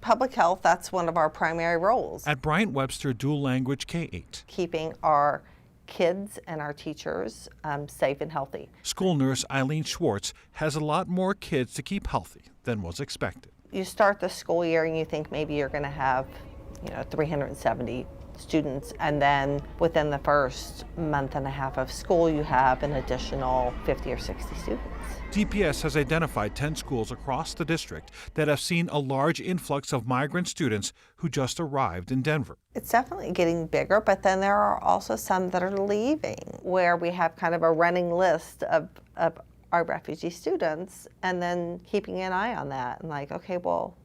public health, that's one of our primary roles. At Bryant-Webster Dual Language K-8. Keeping our kids and our teachers safe and healthy. School nurse Eileen Schwartz has a lot more kids to keep healthy than was expected. You start the school year and you think maybe you're going to have, 370 students, and then within the first month and a half of school you have an additional 50 or 60 students. DPS has identified 10 schools across the district that have seen a large influx of migrant students who just arrived in Denver. It's definitely getting bigger, but then there are also some that are leaving, where we have kind of a running list of our refugee students, and then keeping an eye on that and like, okay, well,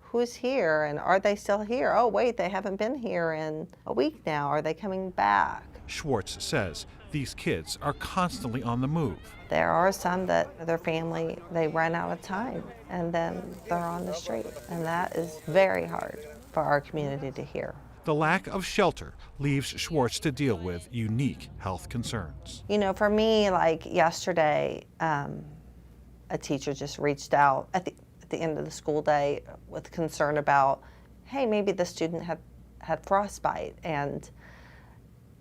who's here and are they still here? Oh wait, they haven't been here in a week now. Are they coming back? Schwartz says these kids are constantly on the move. There are some that their family, they run out of time and then they're on the street, and that is very hard for our community to hear. The lack of shelter leaves Schwartz to deal with unique health concerns. For me, like yesterday, a teacher just reached out at the end of the school day with concern about, hey, maybe the student had frostbite. And,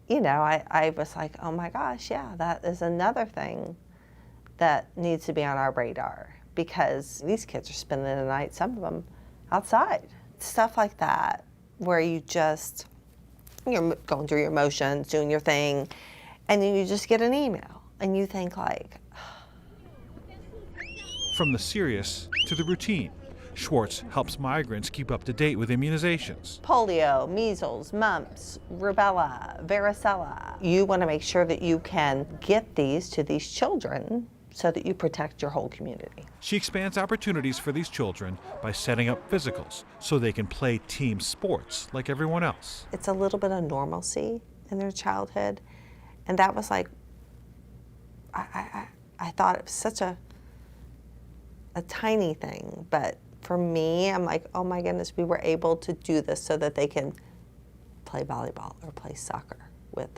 I was like, oh my gosh, yeah, that is another thing that needs to be on our radar, because these kids are spending the night, some of them outside. Stuff like that, where you're going through your emotions, doing your thing, and then you just get an email and you think like, from the serious to the routine, Schwartz helps migrants keep up to date with immunizations. Polio, measles, mumps, rubella, varicella. You want to make sure that you can get these to these children so that you protect your whole community. She expands opportunities for these children by setting up physicals so they can play team sports like everyone else. It's a little bit of normalcy in their childhood, and that was like, I thought it was such a tiny thing, but for me, I'm like, oh my goodness, we were able to do this so that they can play volleyball or play soccer with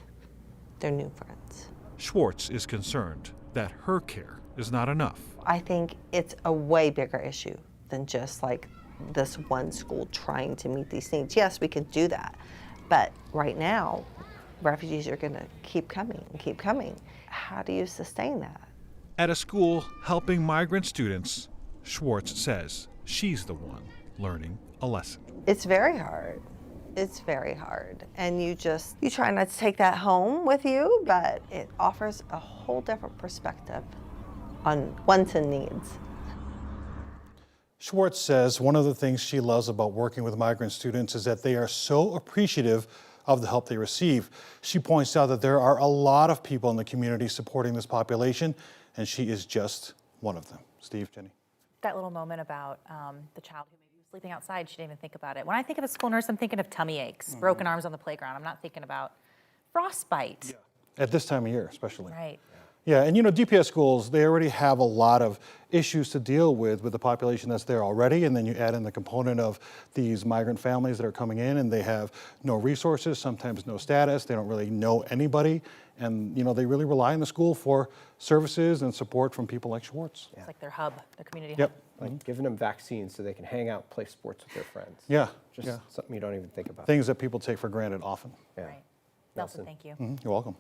their new friends. Schwartz is concerned that her care is not enough. I think it's a way bigger issue than just like this one school trying to meet these needs. Yes, we could do that, but right now, refugees are gonna keep coming and keep coming. How do you sustain that? At a school helping migrant students, Schwartz says she's the one learning a lesson. It's very hard. It's very hard. And you try not to take that home with you, but it offers a whole different perspective on wants and needs. Schwartz says one of the things she loves about working with migrant students is that they are so appreciative of the help they receive. She points out that there are a lot of people in the community supporting this population, and she is just one of them. Steve, Jenny. That little moment about the child who maybe was sleeping outside, she didn't even think about it. When I think of a school nurse, I'm thinking of tummy aches, broken arms on the playground. I'm not thinking about frostbite. Yeah. At this time of year, especially. Right. Yeah, and DPS schools, they already have a lot of issues to deal with the population that's there already, and then you add in the component of these migrant families that are coming in and they have no resources, sometimes no status, they don't really know anybody, and they really rely on the school for services and support from people like Schwartz. It's like their hub, their community Yep. hub. Like giving them vaccines so they can hang out, play sports with their friends. Yeah. Just something you don't even think about. Things that people take for granted often. Yeah. Right. Nelson, thank you. You're welcome.